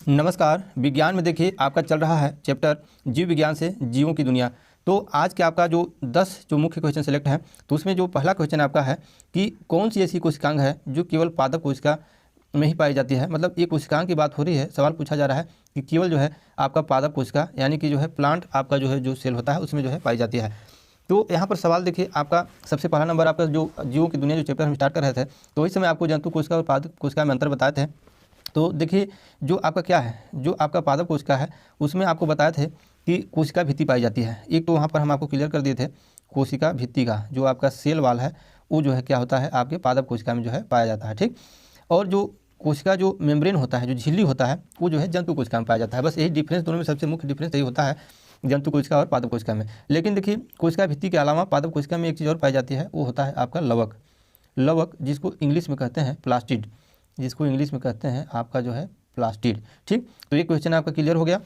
नमस्कार। विज्ञान में देखिए आपका चल रहा है चैप्टर जीव विज्ञान से जीवों की दुनिया। तो आज के आपका जो 10 जो मुख्य क्वेश्चन सेलेक्ट है, तो उसमें जो पहला क्वेश्चन आपका है कि कौन सी ऐसी कोशिकांग है जो केवल पादप कोशिका में ही पाई जाती है। मतलब ये कोशिकांग की बात हो रही है, सवाल पूछा जा रहा है कि केवल जो है आपका पादप कोशिका यानी कि जो है प्लांट आपका जो है जो सेल होता है उसमें जो है पाई जाती है। तो यहाँ पर सवाल देखिए आपका सबसे पहला नंबर आपका जो जीवों की दुनिया जो चैप्टर हम स्टार्ट कर रहे थे, तो इस समय आपको जंतु कोशिका और पादप कोशिका में अंतर बताए थे। तो देखिए जो आपका क्या है, जो आपका पादप कोशिका है उसमें आपको बताए थे कि कोशिका भित्ति पाई जाती है। एक तो वहाँ पर हम आपको क्लियर कर दिए थे कोशिका भित्ति का जो आपका सेल वाल है वो जो है क्या होता है आपके पादप कोशिका में जो है पाया जाता है, ठीक। और जो कोशिका जो मेम्ब्रेन होता है, जो झिल्ली होता है, वो जो है जंतु कोशिका में पाया जाता है। बस यही डिफरेंस, दोनों में सबसे मुख्य डिफरेंस यही होता है जंतु कोशिका और पादप कोशिका में। लेकिन देखिए कोशिका भित्ति के अलावा पादप कोशिका में एक चीज़ और पाई जाती है, वो होता है आपका लवक। लवक जिसको इंग्लिश में कहते हैं प्लास्टिड, जिसको इंग्लिश में कहते हैं आपका जो है प्लास्टिड, ठीक। तो ये क्वेश्चन आपका क्लियर हो गया।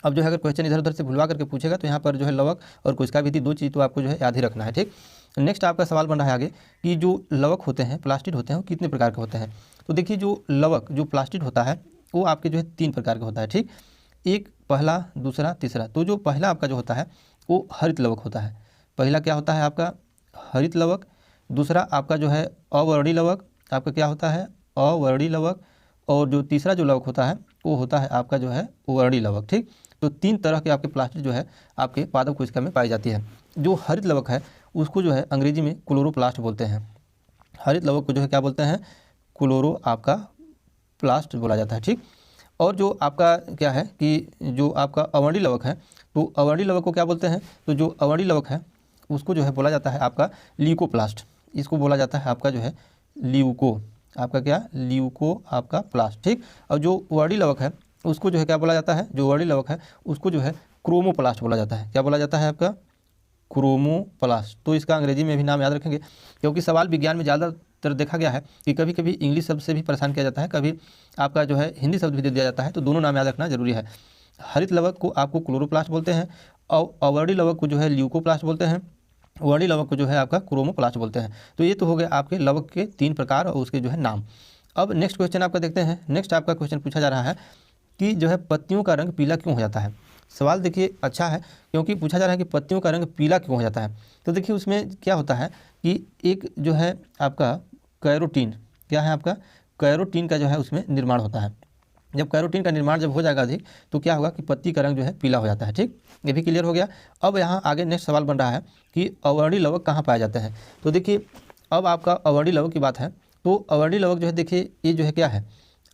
अब जो है अगर क्वेश्चन इधर उधर से भुलवा करके पूछेगा तो यहाँ पर जो है लवक और कोशिका भित्ति दो चीज़ तो आपको जो है याद ही रखना है, ठीक। नेक्स्ट आपका सवाल बन रहा है आगे कि जो लवक होते हैं, प्लास्टिड होते हैं, वो कितने प्रकार के होते हैं। तो देखिए जो लवक जो प्लास्टिड होता है वो आपके जो है 3 प्रकार का होता है, ठीक। एक पहला, दूसरा, तीसरा। तो जो पहला आपका जो होता है वो हरित लवक होता है। पहला क्या होता है आपका हरित लवक। दूसरा आपका जो है अवर्णी लवक, आपका क्या होता है अवर्णी लवक। और जो तीसरा जो लवक होता है वो होता है आपका जो है वर्णी लवक, ठीक। तो 3 तरह के आपके प्लास्टिड जो है आपके पादप कोशिका में पाई जाती है। जो हरित लवक है उसको जो है अंग्रेजी में क्लोरोप्लास्ट बोलते हैं। हरित लवक को जो है क्या बोलते हैं क्लोरो आपका प्लास्ट बोला जाता है, ठीक। और जो आपका क्या है कि जो आपका अवर्णी लवक है, तो अवर्णी लवक को क्या बोलते हैं, तो जो अवर्णी लवक है उसको जो है बोला जाता है आपका ल्यूकोप्लास्ट। इसको बोला जाता है आपका जो है ल्यूको, आपका क्या ल्यूको आपका प्लास्ट, ठीक। और जो वर्णी लवक है उसको जो है क्या बोला जाता है, जो वर्णी लवक है उसको जो है क्रोमोप्लास्ट बोला जाता है। क्या बोला जाता है आपका क्रोमोप्लास्ट। तो इसका अंग्रेजी में भी नाम याद रखेंगे क्योंकि सवाल विज्ञान में ज़्यादातर देखा गया है कि कभी कभी इंग्लिश शब्द से भी परेशान किया जाता है, कभी आपका जो है हिंदी शब्द भी दे दिया जाता है। तो दोनों नाम याद रखना जरूरी है। हरित लवक को आपको क्लोरोप्लास्ट बोलते हैं और अवर्णी लवक को जो है ल्यूकोप्लास्ट बोलते हैं, वर्णी लवक को जो है आपका क्रोमोप्लास्ट बोलते हैं। तो ये तो हो गए आपके लवक के 3 प्रकार और उसके जो है नाम। अब नेक्स्ट क्वेश्चन आपका देखते हैं। नेक्स्ट आपका क्वेश्चन पूछा जा रहा है कि जो है पत्तियों का रंग पीला क्यों हो जाता है। सवाल देखिए अच्छा है क्योंकि पूछा जा रहा है कि पत्तियों का रंग पीला क्यों हो जाता है। तो देखिए उसमें क्या होता है कि एक जो है आपका कैरोटीन, क्या है आपका कैरोटीन का जो है उसमें निर्माण होता है। जब कैरोटीन का निर्माण जब हो जाएगा अधिक तो क्या होगा कि पत्ती का रंग जो है पीला हो जाता है, ठीक। ये भी क्लियर हो गया। अब यहाँ आगे नेक्स्ट सवाल बन रहा है कि अवर्णी लवक कहाँ पाए जाते हैं। तो देखिए अब आपका अवर्णी लवक की बात है, तो अवर्णी लवक जो है देखिए ये जो है क्या है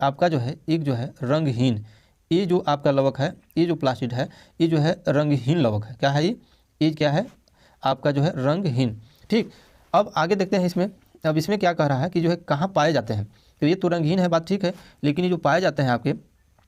आपका जो है एक जो है रंगहीन, ये जो आपका लवक है, ये जो प्लास्टिड है, ये जो है रंगहीन लवक है। क्या है ये क्या है आपका जो है रंगहीन, ठीक। अब आगे देखते हैं इसमें। अब इसमें क्या कह रहा है कि जो है कहाँ पाए जाते हैं। तो ये तो रंगहीन है, बात ठीक है, लेकिन ये जो पाए जाते हैं आपके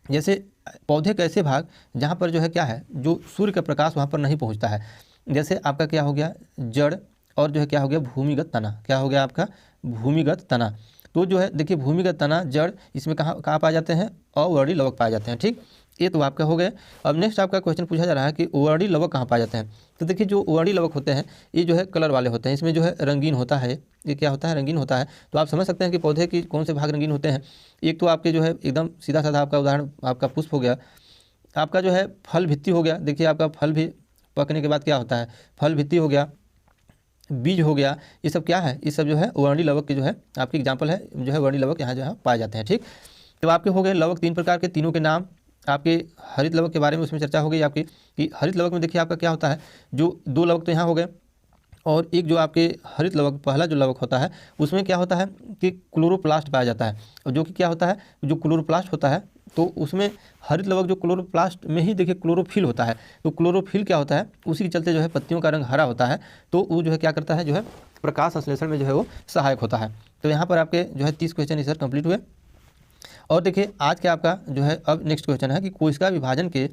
जैसे पौधे के ऐसे भाग जहाँ पर जो है क्या है जो सूर्य का प्रकाश वहाँ पर नहीं पहुँचता है। जैसे आपका क्या हो गया जड़ और जो है क्या हो गया भूमिगत तना, क्या हो गया आपका भूमिगत तना। तो जो है देखिए भूमिगत तना जड़ इसमें कहाँ कहाँ पाए जाते हैं अवर्णी लवक पाए जाते हैं, ठीक। ये तो आपका हो गए। अब नेक्स्ट आपका क्वेश्चन पूछा जा रहा है कि वर्णी लवक कहाँ पाए जाते हैं। तो देखिए जो वर्णी लवक होते हैं ये जो है कलर वाले होते हैं, इसमें जो है रंगीन होता है। ये क्या होता है रंगीन होता है। तो आप समझ सकते हैं कि पौधे की कौन से भाग रंगीन होते हैं। एक तो आपके जो है एकदम सीधा साधा आपका उदाहरण आपका पुष्प हो गया, आपका जो है फल भित्ति हो गया। देखिए आपका फल भी पकने के बाद क्या होता है फल भित्ति हो गया, बीज हो गया, ये सब क्या है ये सब जो है वर्णी लवक के जो है आपकी एग्जाम्पल है, जो है वर्णी लवक यहाँ जो है पाए जाते हैं, ठीक। तो आपके हो गए लवक 3 प्रकार के, तीनों के नाम। आपके हरित लवक के बारे में उसमें चर्चा हो गई आपकी कि हरित लवक में देखिए आपका क्या होता है जो 2 लवक तो यहाँ हो गए और एक जो आपके हरित लवक पहला जो लवक होता है उसमें क्या होता है कि क्लोरोप्लास्ट पाया जाता है। और जो कि क्या होता है जो क्लोरोप्लास्ट होता है तो उसमें हरित लवक जो क्लोरोप्लास्ट में ही देखिए क्लोरोफिल होता है। तो क्लोरोफिल क्या होता है उसी के चलते जो है पत्तियों का रंग हरा होता है। तो वो जो है क्या करता है जो है प्रकाश संश्लेषण में जो है वो सहायक होता है। तो यहाँ पर आपके जो है 30 क्वेश्चन इस कंप्लीट हुए। और देखिए आज के आपका जो है अब नेक्स्ट क्वेश्चन है कि कोशिका विभाजन के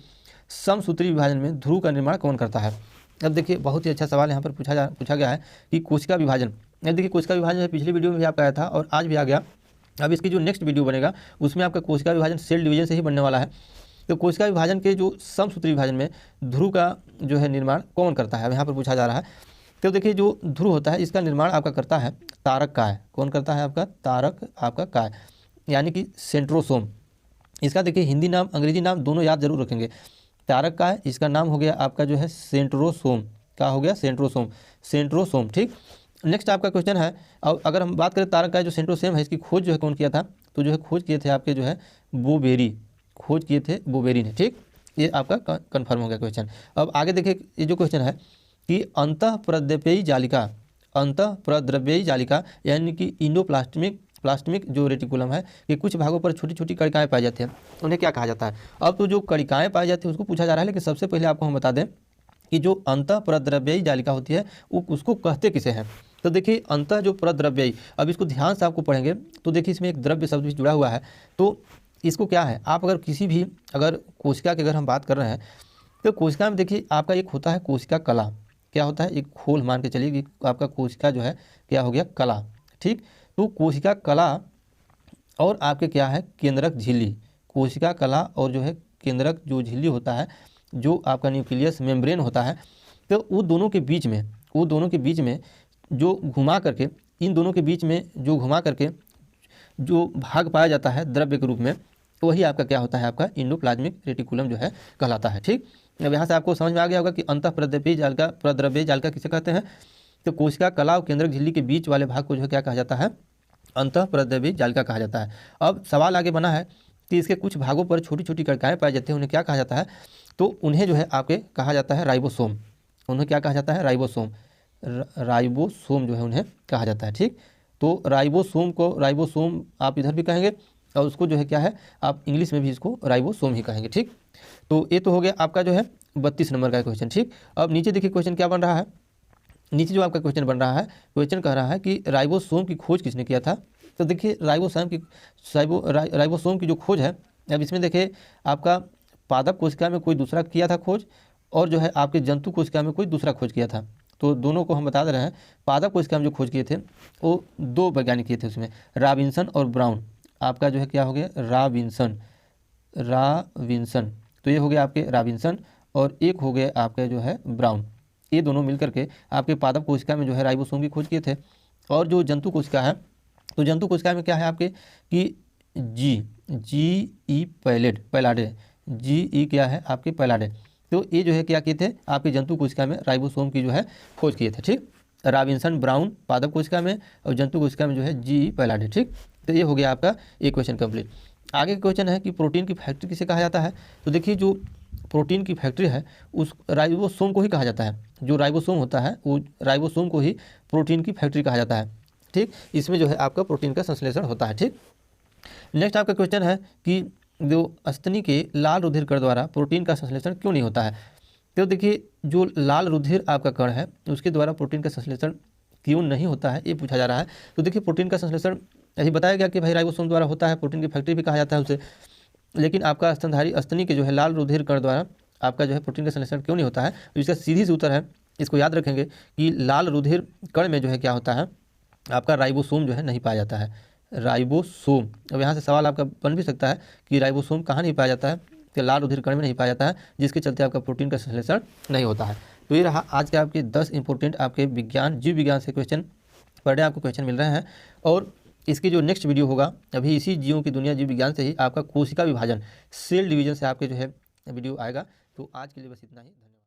समसूत्री विभाजन में ध्रुव का निर्माण कौन करता है। अब देखिए बहुत ही अच्छा सवाल यहाँ पर पूछा गया है कि कोशिका विभाजन। अब देखिए कोशिका विभाजन है पिछले वीडियो में भी आपका आया था और आज भी आ गया। अब इसकी जो नेक्स्ट वीडियो बनेगा उसमें आपका कोशिका विभाजन सेल डिवीजन से ही बनने वाला है। तो कोशिका विभाजन के जो समसूत्री विभाजन में ध्रुव का जो है निर्माण कौन करता है, अब यहाँ पर पूछा जा रहा है। तो देखिए जो ध्रुव होता है इसका निर्माण आपका करता है तारक काय। कौन करता है आपका तारक आपका काय, यानी कि सेंट्रोसोम। इसका देखिए हिंदी नाम अंग्रेजी नाम दोनों याद जरूर रखेंगे। तारक का है, इसका नाम हो गया आपका जो है सेंट्रोसोम। क्या हो गया? Centrosome, centrosome. ठीक। नेक्स्ट आपका क्वेश्चन है, और अगर हम बात करें तारक का जो सेंट्रोसोम है, इसकी खोज जो है कौन किया था? तो जो है खोज किए थे आपके जो है बोबेरी, खोज किए थे बोबेरी ने। ठीक, ये आपका कन्फर्म हो गया क्वेश्चन। अब आगे देखिए, ये जो क्वेश्चन है कि अंतःप्रद्रव्ययी जालिका, अंतःप्रद्रव्ययी जालिका यानी कि इंडोप्लास्टमिक प्लास्टमिक जो रेटिकुलम है, ये कुछ भागों पर छोटी छोटी कणिकाएं पाई जाती हैं, उन्हें क्या कहा जाता है? अब तो जो कणिकाएं पाई जाती है उसको पूछा जा रहा है, लेकिन सबसे पहले आपको हम बता दें कि जो अंतःप्रद्रव्ययी जालिका होती है वो उसको कहते किसे हैं? तो देखिए अंतः जो प्रद्रव्ययी, अब इसको ध्यान से आपको पढ़ेंगे तो देखिए इसमें एक द्रव्य शब्द भी जुड़ा हुआ है। तो इसको क्या है, आप अगर किसी भी अगर कोशिका की अगर हम बात कर रहे हैं तो कोशिका में देखिए आपका एक होता है कोशिका कला। क्या होता है? एक खोल मान के चलिए कि आपका कोशिका जो है क्या हो गया? कला। ठीक, तो कोशिका कला और आपके क्या है? केंद्रक झिल्ली। कोशिका कला और जो है केंद्रक जो झिल्ली होता है, जो आपका न्यूक्लियस मेम्ब्रेन होता है, तो वो दोनों के बीच में, वो दोनों के बीच में जो घुमा करके, इन दोनों के बीच में जो घुमा करके जो भाग पाया जाता है द्रव्य के रूप में, तो वही आपका क्या होता है? आपका इंडोप्लाज्मिक रेटिकुलम जो है कहलाता है। ठीक, अब यहाँ से आपको समझ में आ गया होगा कि अंतःप्रद्रव्ययी जालिका, प्रद्रव्ययी जालिका किसे कहते हैं? तो कोशिका कला और केंद्रक झिल्ली के बीच वाले भाग को जो है क्या कहा जाता है? अंतःप्रद्रव्ययी जालिका कहा जाता है। अब सवाल आगे बना है कि इसके कुछ भागों पर छोटी छोटी कणिकाएं पाई जाती हैं, उन्हें क्या कहा जाता है? तो उन्हें जो है आपके कहा जाता है राइबोसोम। उन्हें क्या कहा जाता है? राइबोसोम। राइबोसोम जो है उन्हें कहा जाता है। ठीक, तो राइबोसोम को राइबोसोम आप इधर भी कहेंगे और उसको जो है क्या है, आप इंग्लिश में भी इसको राइबोसोम ही कहेंगे। ठीक, तो ये तो हो गया आपका जो है 32 नंबर का क्वेश्चन। ठीक, अब नीचे देखिए क्वेश्चन क्या बन रहा है। नीचे जो आपका क्वेश्चन बन रहा है, क्वेश्चन कह रहा है कि राइबोसोम की खोज किसने किया था? तो देखिए राइबोसोम की जो खोज है, अब इसमें देखिए आपका पादप कोशिका में कोई दूसरा किया था खोज, और जो है आपके जंतु कोशिका में कोई दूसरा खोज किया था। तो दोनों को हम बता दे रहे हैं। पादप कोशिका में जो खोज किए थे वो दो वैज्ञानिक किए थे, उसमें रॉबिन्सन और ब्राउन। आपका जो है क्या हो गया? Robinson, Robinson. तो ये हो गया आपके रॉबिन्सन, और एक हो गया आपके जो है ब्राउन। ये दोनों मिलकर के आपके पादप कोशिका में जो है राइबोसोम की खोज किए थे। और जो जंतु कोशिका है, तो जंतु कोशिका में क्या है आपके कि जी ई पैलाडे, जी ई क्या है आपके पैलाडे। तो ये जो है क्या किए थे? आपके जंतु कोशिका में राइबोसोम की जो है खोज किए थे। ठीक, रॉबिन्सन ब्राउन पादप कोशिका में, और जंतु कोशिका में जो है जी ई पैलाडे। ठीक, तो ये हो गया आपका एक क्वेश्चन कंप्लीट। आगे क्वेश्चन है कि प्रोटीन की फैक्ट्री किसे कहा जाता है? तो देखिए जो प्रोटीन की फैक्ट्री है उस राइबोसोम को ही कहा जाता है। जो राइबोसोम होता है वो राइबोसोम को ही प्रोटीन की फैक्ट्री कहा जाता है। ठीक, इसमें जो है आपका प्रोटीन का संश्लेषण होता है। ठीक, नेक्स्ट आपका क्वेश्चन है कि जो स्तनी के लाल रुधिर कण द्वारा प्रोटीन का संश्लेषण क्यों नहीं होता है? तो देखिए जो लाल रुधिर आपका कण है उसके द्वारा प्रोटीन का संश्लेषण क्यों नहीं होता है, ये पूछा जा रहा है। तो देखिए प्रोटीन का संश्लेषण यही बताया गया कि भाई राइबोसोम द्वारा होता है, प्रोटीन की फैक्ट्री भी कहा जाता है उसे। लेकिन आपका स्तनधारी स्तनी के जो है लाल रुधिर कण द्वारा आपका जो है प्रोटीन का संश्लेषण क्यों नहीं होता है? तो इसका सीधी सी उत्तर है, इसको याद रखेंगे कि लाल रुधिर कण में जो है क्या होता है, आपका राइबोसोम जो है नहीं पाया जाता है। राइबोसोम, अब यहाँ से सवाल आपका बन भी सकता है कि राइबोसोम कहाँ नहीं पाया जाता है? कि लाल रुधिर कण में नहीं पाया जाता है, जिसके चलते आपका प्रोटीन का संश्लेषण नहीं होता है। तो ये रहा आज के आपके 10 इंपॉर्टेंट आपके विज्ञान जीव विज्ञान से क्वेश्चन। पर डे आपको क्वेश्चन मिल रहे हैं, और इसकी जो नेक्स्ट वीडियो होगा अभी इसी जीवों की दुनिया जीव विज्ञान से ही आपका कोशिका विभाजन, सेल डिवीजन से आपके जो है वीडियो आएगा। तो आज के लिए बस इतना ही। धन्यवाद।